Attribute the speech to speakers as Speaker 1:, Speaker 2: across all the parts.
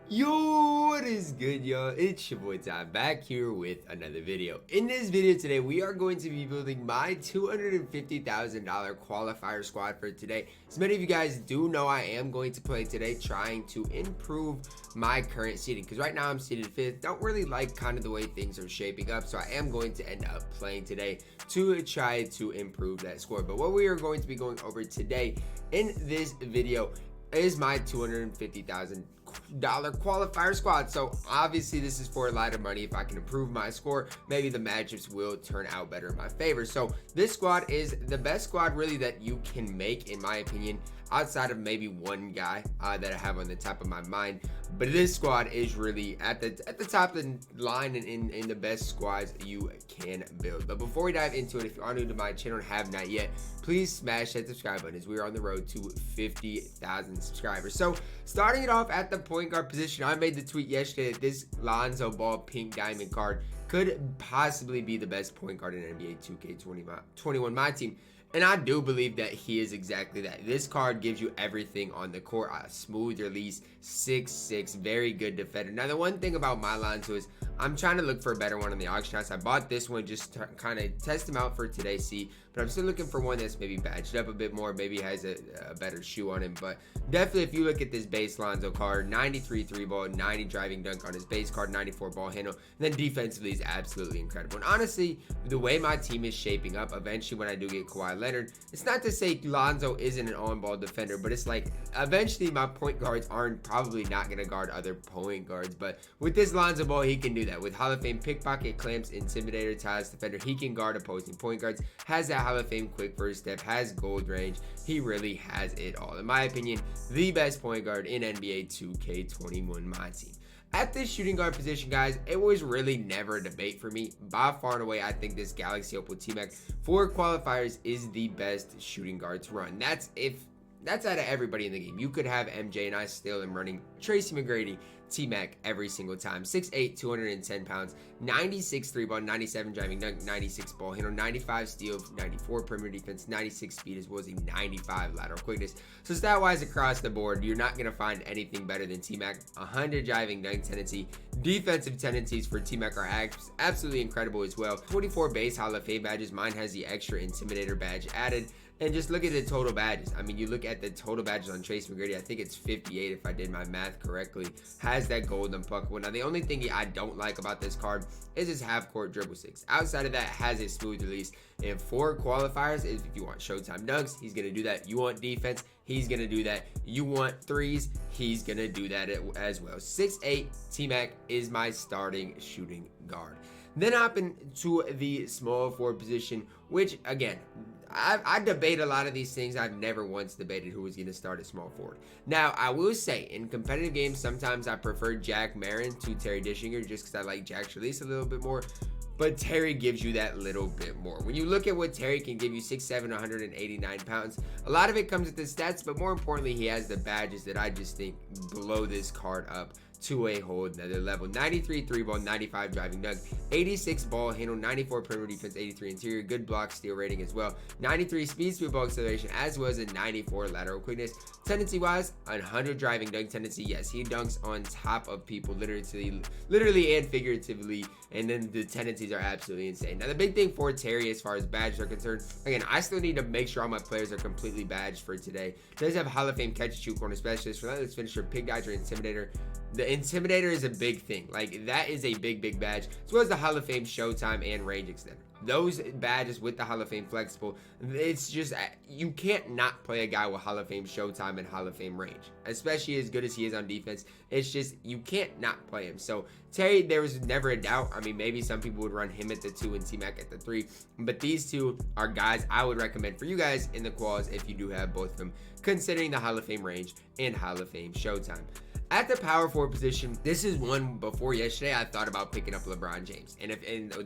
Speaker 1: Yo, what is good, y'all? It's your boy Ty back here with another video. In this video today, we are going to be building my $250,000 qualifier squad for today. As many of you guys do know, I am going to play today trying to improve my current seeding, because right now I'm seeded 5th. Don't really like kind of the way things are shaping up, so I am going to end up playing today to try to improve that score. But what we are going to be going over today in this video is my $250,000 qualifier squad. So obviously this is for a lot of money. If I can improve my score, maybe the matchups will turn out better in my favor. So this squad is the best squad really that you can make, in my opinion, outside of maybe one guy that I have on the top of my mind. But this squad is really at the top of the line in the best squads you can build. But before we dive into it, if you are new to my channel and have not yet, please smash that subscribe button as we are on the road to 50,000 subscribers. So starting it off at the point guard position, I made the tweet yesterday that this Lonzo Ball pink diamond card could possibly be the best point guard in NBA 2K21 MyTEAM. And I do believe that he is exactly that. This card gives you everything on the court. A smooth release, 6'6", very good defender. Now, the one thing about my Lonzo is I'm trying to look for a better one on the auction house. I bought this one just to kind of test him out for today's seat, but I'm still looking for one that's maybe badged up a bit more, maybe has a better shoe on him. But definitely, if you look at this base Lonzo card, 93 3-ball, 90 driving dunk on his base card, 94 ball handle, and then defensively is absolutely incredible. And honestly, the way my team is shaping up, eventually when I do get Kawhi Leonard, it's not to say Lonzo isn't an on-ball defender, but it's like eventually my point guards aren't probably not going to guard other point guards. But with this Lonzo Ball, he can do that. With Hall of Fame pickpocket, clamps, intimidator, ties defender, he can guard opposing point guards, has that Hall of Fame quick first step, has gold range. He really has it all. In my opinion, the best point guard in NBA 2K21 MyTEAM. At this shooting guard position, guys, it was really never a debate for me. By far and away, I think this Galaxy Opal T-Mac for qualifiers is the best shooting guard to run. That's out of everybody in the game. You could have MJ, and I still am running Tracy McGrady T-Mac every single time. 6'8", 210 pounds, 96 3-ball, 97 driving dunk, 96 ball handle, 95 steal, 94 perimeter defense, 96 speed, as well as a 95 lateral quickness. So stat-wise across the board, you're not going to find anything better than T-Mac. 100 driving dunk tendency. Defensive tendencies for T-Mac are absolutely incredible as well. 24 base Hall of Fame badges. Mine has the extra intimidator badge added. And just look at the total badges. I mean, you look at the total badges on Trace McGrady, I think it's 58 if I did my math correctly. Has that golden puck. Well, now the only thing I don't like about this card is his half-court dribble 6. Outside of that, has a smooth release. And for qualifiers, if you want Showtime dunks, he's going to do that. You want defense, he's going to do that. You want threes, he's going to do that as well. 6'8", T-Mac is my starting shooting guard. Then hop into the small forward position, which, again, I debate a lot of these things. I've never once debated who was going to start at small forward. Now, I will say, in competitive games, sometimes I prefer Jack Marin to Terry Dishinger just because I like Jack's release a little bit more. But Terry gives you that little bit more. When you look at what Terry can give you, 6'7", 189 pounds, a lot of it comes with the stats, but more importantly, he has the badges that I just think blow this card up to a whole another level. 93 3-ball, 95 driving dunk, 86 ball handle, 94 perimeter defense, 83 interior, good block steal rating as well, 93 speed ball acceleration, as well as a 94 lateral quickness. Tendency wise, 100 driving dunk tendency. Yes, he dunks on top of people literally and figuratively, and then the tendencies are absolutely insane. Now the big thing for Terry as far as badges are concerned, again, I still need to make sure all my players are completely badged for today. Does have Hall of Fame catch and shoot corner specialist, relentless finisher, pig dodger, intimidator. The intimidator is a big thing. Like, that is a big badge, as well as the Hall of Fame Showtime and range extender. Those badges with the Hall of Fame flexible, it's just, you can't not play a guy with Hall of Fame Showtime and Hall of Fame range, especially as good as he is on defense. It's just, you can't not play him. So Terry, there was never a doubt. I mean, maybe some people would run him at the 2 and T-Mac at the 3, but these two are guys I would recommend for you guys in the quals if you do have both of them, considering the Hall of Fame range and Hall of Fame Showtime. At the power forward position, this is one before yesterday I thought about picking up LeBron James. And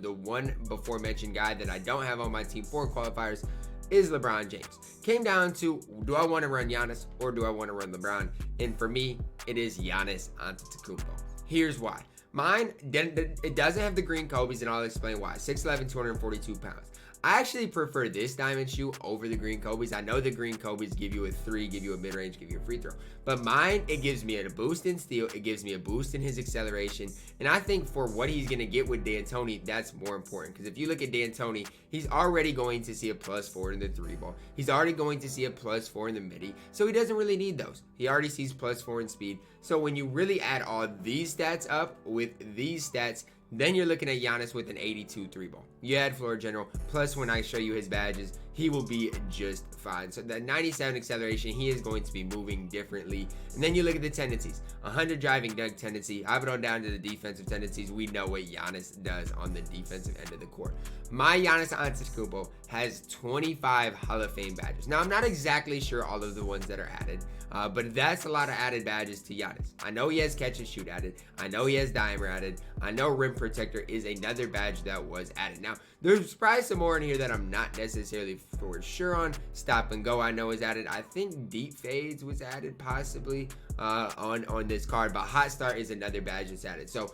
Speaker 1: the one before mentioned guy that I don't have on my team for qualifiers is LeBron James. Came down to, do I want to run Giannis or do I want to run LeBron? And for me, it is Giannis Antetokounmpo. Here's why. Mine, it doesn't have the green Kobe's, and I'll explain why. 6'11", 242 pounds. I actually prefer this diamond shoe over the green Kobe's. I know the green Kobe's give you a 3, give you a mid-range, give you a free throw. But mine, it gives me a boost in steal, it gives me a boost in his acceleration. And I think for what he's going to get with D'Antoni, that's more important. Because if you look at D'Antoni, he's already going to see a +4 in the 3 ball. He's already going to see a +4 in the midi. So he doesn't really need those. He already sees +4 in speed. So when you really add all these stats up with these stats, then you're looking at Giannis with an 82 3 ball. You add floor general, plus when I show you his badges, he will be just fine. So that 97 acceleration, he is going to be moving differently. And then you look at the tendencies. 100 driving dunk tendency. Hop it on down to the defensive tendencies. We know what Giannis does on the defensive end of the court. My Giannis Antetokounmpo has 25 Hall of Fame badges. Now, I'm not exactly sure all of the ones that are added, but that's a lot of added badges to Giannis. I know he has catch and shoot added. I know he has dimer added. I know rim protector is another badge that was added. Now, there's probably some more in here that I'm not necessarily for sure on. Stop and go I know is added. I think deep fades was added possibly on this card, but hot start is another badge that's added. So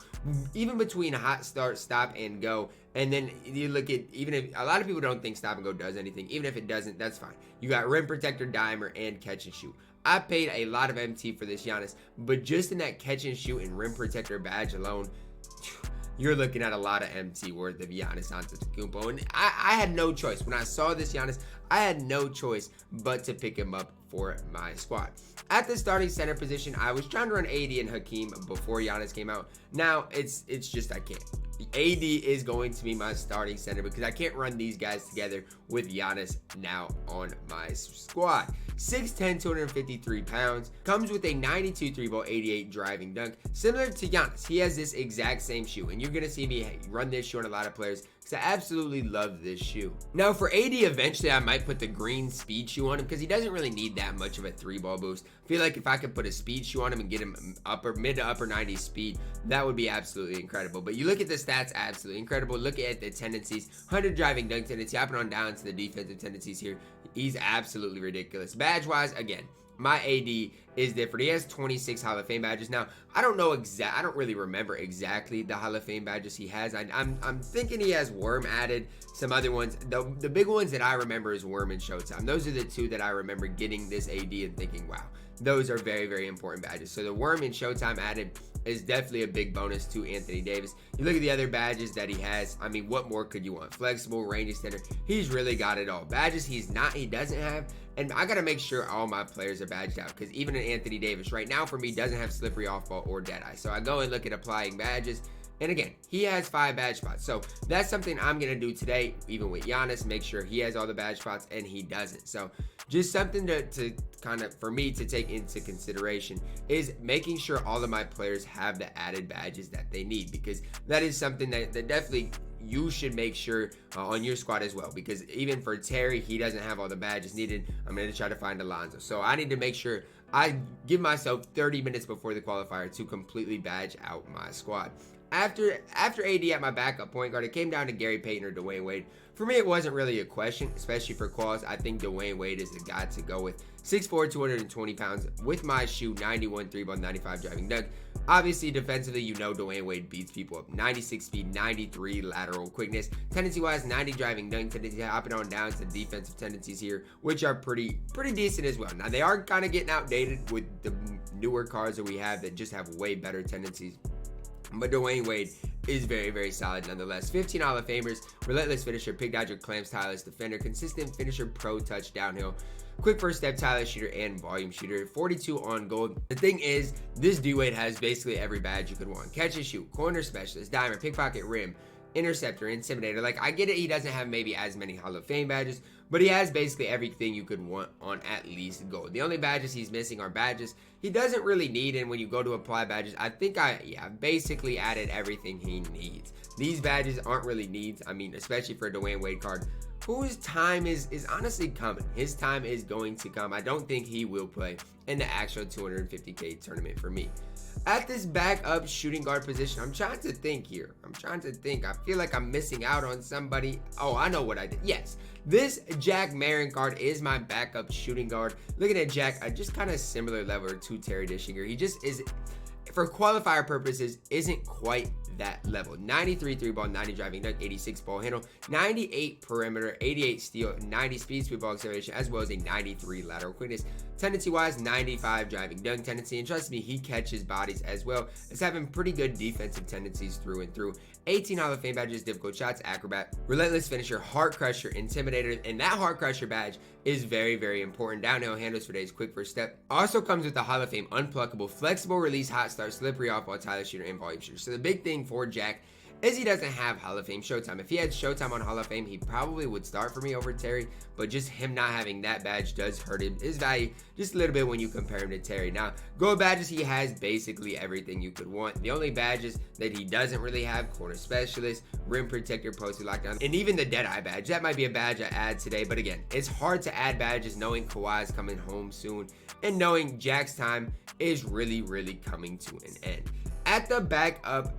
Speaker 1: even between hot start, stop and go, and then you look at, even if a lot of people don't think stop and go does anything, even if it doesn't, that's fine. You got rim protector, dimer, and catch and shoot. I paid a lot of MT for this Giannis, but just in that catch and shoot and rim protector badge alone, you're looking at a lot of MT worth of Giannis Antetokounmpo. And I had no choice. When I saw this Giannis, I had no choice but to pick him up for my squad. At the starting center position, I was trying to run AD and Hakeem before Giannis came out. Now, it's just I can't. AD is going to be my starting center because I can't run these guys together with Giannis now on my squad. 6'10", 253 pounds, comes with a 92 3-ball, 88 driving dunk. Similar to Giannis, he has this exact same shoe, and you're going to see me run this shoe on a lot of players because I absolutely love this shoe. Now for AD, eventually I might put the green speed shoe on him because he doesn't really need that much of a 3-ball boost. I feel like if I could put a speed shoe on him and get him mid to upper 90s speed, that would be absolutely incredible. But you look at the stats, absolutely incredible. Look at the tendencies, 100 driving dunk tendency, hopping on down to the defensive tendencies here. He's absolutely ridiculous. Badge wise, again, my AD is different. He has 26 Hall of Fame badges. Now, I don't know I don't really remember exactly the Hall of Fame badges he has. I'm thinking he has Worm added, some other ones. The big ones that I remember is Worm and Showtime. Those are the two that I remember getting this AD and thinking, wow, those are very, very important badges. So the Worm and Showtime added is definitely a big bonus to Anthony Davis. You look at the other badges that he has. I mean, what more could you want? Flexible, range extender. He's really got it all. Badges he doesn't have. And I got to make sure all my players are badged out because even in Anthony Davis right now for me doesn't have slippery off ball or dead eye. So I go and look at applying badges. And again, he has 5 badge spots. So that's something I'm going to do today, even with Giannis, make sure he has all the badge spots and he doesn't. So just something to kind of, for me to take into consideration is making sure all of my players have the added badges that they need, because that is something that definitely you should make sure on your squad as well, because even for Terry, he doesn't have all the badges needed. I'm going to try to find Alonzo. So I need to make sure I give myself 30 minutes before the qualifier to completely badge out my squad. After AD at my backup point guard, it came down to Gary Payton or Dwayne Wade. For me, it wasn't really a question, especially for quals. I think Dwayne Wade is the guy to go with. 6'4", 220 pounds with my shoe, 91 3-ball, 95 driving dunk. Obviously, defensively, you know Dwayne Wade beats people up. 96 speed, 93 lateral quickness. Tendency-wise, 90 driving dunk tendency, hopping on down to defensive tendencies here, which are pretty decent as well. Now, they are kind of getting outdated with the newer cards that we have that just have way better tendencies. But Dwayne Wade is very, very solid nonetheless. 15 Hall of Famers, relentless finisher, pick dodger, clamps, tireless defender, consistent finisher, pro touch downhill, quick first step, tireless shooter, and volume shooter. 42 on gold. The thing is, this D-Wade has basically every badge you could want. Catch and shoot, corner specialist, dimer, pickpocket, rim, interceptor, intimidator. Like, I get it, he doesn't have maybe as many Hall of Fame badges, but he has basically everything you could want on at least gold. The only badges he's missing are badges he doesn't really need, and when you go to apply badges, I think I basically added everything he needs. These badges aren't really needs. I mean, especially for a Dwayne Wade card, whose time is honestly coming. His time is going to come. I don't think he will play in the actual 250K tournament for me. At this backup shooting guard position, I'm trying to think here. I feel like I'm missing out on somebody. Oh, I know what I did. Yes, this Jack Marin card is my backup shooting guard. Looking at Jack, just kind of similar level to Terry Dishinger. He just is, for qualifier purposes, isn't quite that level. 93 3 ball, 90 driving dunk, 86 ball handle, 98 perimeter, 88 steal, 90 speed, sweep ball acceleration, as well as a 93 lateral quickness. Tendency wise, 95 driving dunk tendency, and trust me, he catches bodies as well as having pretty good defensive tendencies through and through. 18 Hall of Fame badges, difficult shots, acrobat, relentless finisher, heart crusher, intimidator, and that heart crusher badge is very, very important. Downhill handles for days, quick first step. Also comes with the Hall of Fame unpluckable, flexible release, hot start, slippery off ball, Tyler shooter, and volume shooter. So the big thing for Jack is he doesn't have Hall of Fame Showtime. If he had Showtime on Hall of Fame, he probably would start for me over Terry, but just him not having that badge does hurt his value just a little bit when you compare him to Terry. Now, gold badges, he has basically everything you could want. The only badges that he doesn't really have, corner specialist, rim protector, post lockdown, and even the Deadeye badge. That might be a badge I add today, but again, it's hard to add badges knowing Kawhi's coming home soon and knowing Jack's time is really, really coming to an end. At the backup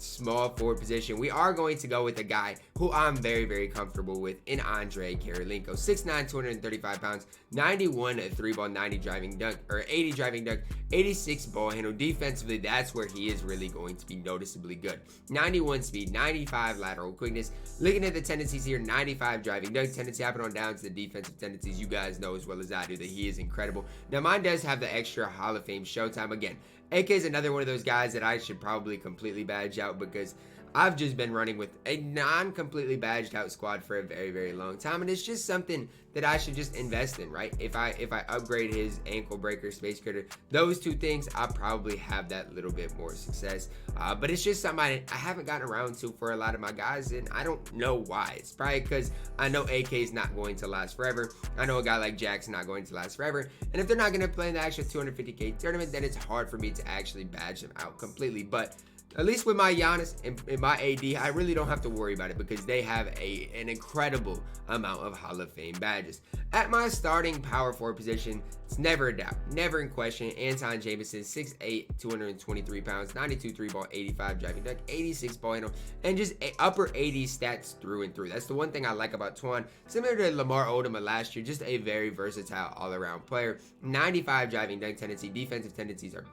Speaker 1: small forward position, we are going to go with a guy who I'm very, very comfortable with in Andre Kirilenko. 6'9", 235 pounds, 91 3 ball, 90 driving dunk, or 80 driving dunk, 86 ball handle. Defensively, that's where he is really going to be noticeably good. 91 speed, 95 lateral quickness. Looking at the tendencies here, 95 driving dunk tendency. Hopping on down to the defensive tendencies, you guys know as well as I do that he is incredible. Now, mine does have the extra Hall of Fame Showtime. Again, AK is another one of those guys that I should probably completely badge out because I've just been running with a non-completely badged out squad for a very, very long time, and it's just something that I should just invest in, right? If I upgrade his ankle breaker, space creator, those two things, I'll probably have that little bit more success. But it's just something I haven't gotten around to for a lot of my guys, and I don't know why. It's probably because I know AK is not going to last forever. I know a guy like Jack's not going to last forever, and if they're not going to play in the actual 250K tournament, then it's hard for me to actually badge them out completely. But at least with my Giannis and my AD, I really don't have to worry about it because they have an incredible amount of Hall of Fame badges. At my starting power forward position, it's never a doubt, never in question, Anton Jameson, 6'8", 223 pounds, 92 3 ball, 85 driving dunk, 86 ball handle, and just upper 80 stats through and through. That's the one thing I like about Twan. Similar to Lamar Odom of last year, just a very versatile all-around player. 95 driving dunk tendency, defensive tendencies are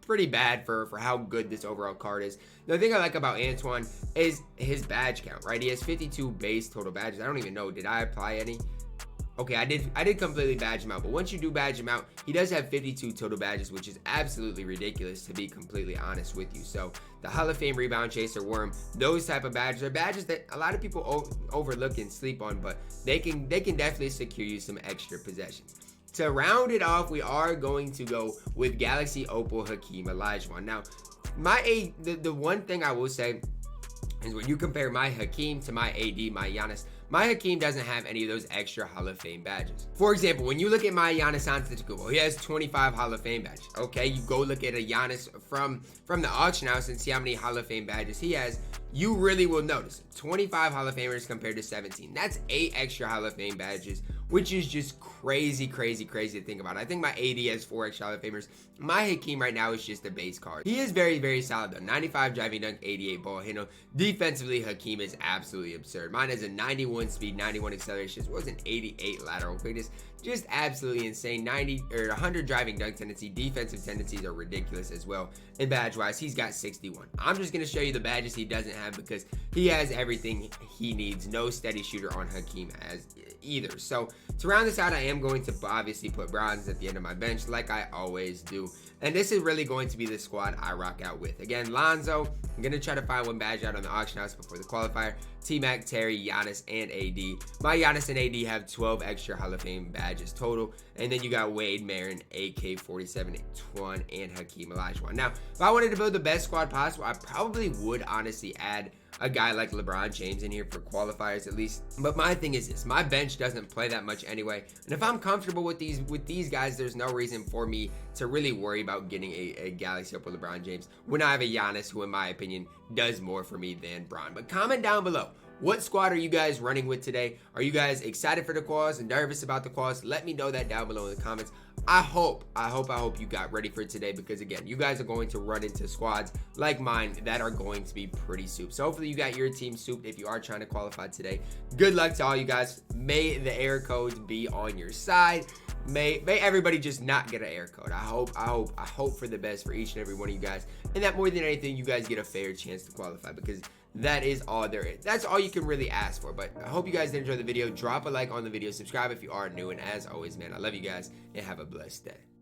Speaker 1: pretty bad for how good this overall card is. The thing I like about Antoine is his badge count, right? He has 52 base total badges. I don't even know, did I apply any? Okay, I did completely badge him out, but once you do badge him out, he does have 52 total badges, which is absolutely ridiculous, to be completely honest with you. So the Hall of Fame rebound chaser, worm, those type of badges are badges that a lot of people overlook and sleep on, but they can definitely secure you some extra possessions. To round it off, we are going to go with Galaxy Opal Hakeem Olajuwon. Now, the one thing I will say is when you compare my Hakeem to my AD, my Giannis, my Hakeem doesn't have any of those extra Hall of Fame badges. For example, when you look at my Giannis Antetokounmpo, he has 25 Hall of Fame badges. Okay, you go look at a Giannis from the auction house and see how many Hall of Fame badges he has. You really will notice 25 Hall of Famers compared to 17. That's 8 extra Hall of Fame badges, which is just crazy to think about. I think my AD has 4 extra Hall of Famers. My Hakeem right now is just a base card. He is very, very solid though. 95 driving dunk, 88 ball handle. Defensively, Hakeem is absolutely absurd. Mine has a 91 speed, 91 acceleration, as well as an 88 lateral quickness. Just absolutely insane. 90 or 100 driving dunk tendency. Defensive tendencies are ridiculous as well. And badge wise, he's got 61. I'm just gonna show you the badges he doesn't have because he has everything he needs. No steady shooter on Hakeem as either. So to round this out, I am going to obviously put bronze at the end of my bench like I always do. And this is really going to be the squad I rock out with. Again, Lonzo, I'm going to try to find one badge out on the auction house before the qualifier. T-Mac, Terry, Giannis, and AD. My Giannis and AD have 12 extra Hall of Fame badges total. And then you got Wade, Marin, AK-47, Twan, and Hakeem Olajuwon. Now, if I wanted to build the best squad possible, I probably would honestly add a guy like LeBron James in here for qualifiers at least. But my thing is this, my bench doesn't play that much anyway. And if I'm comfortable with these guys, there's no reason for me to really worry about getting a Galaxy up with LeBron James when I have a Giannis who, in my opinion, does more for me than Bron. But comment down below. What squad are you guys running with today? Are you guys excited for the quals and nervous about the quals? Let me know that down below in the comments. I hope you got ready for today, because again, you guys are going to run into squads like mine that are going to be pretty soup. So hopefully you got your team souped if you are trying to qualify today. Good luck to all you guys. May the error codes be on your side. May everybody just not get an error code. I hope for the best for each and every one of you guys, and that more than anything, you guys get a fair chance to qualify, because that is all there is. That's all you can really ask for. But I hope you guys did enjoy the video. Drop a like on the video, subscribe if you are new, and as always, man, I love you guys and have a blessed day.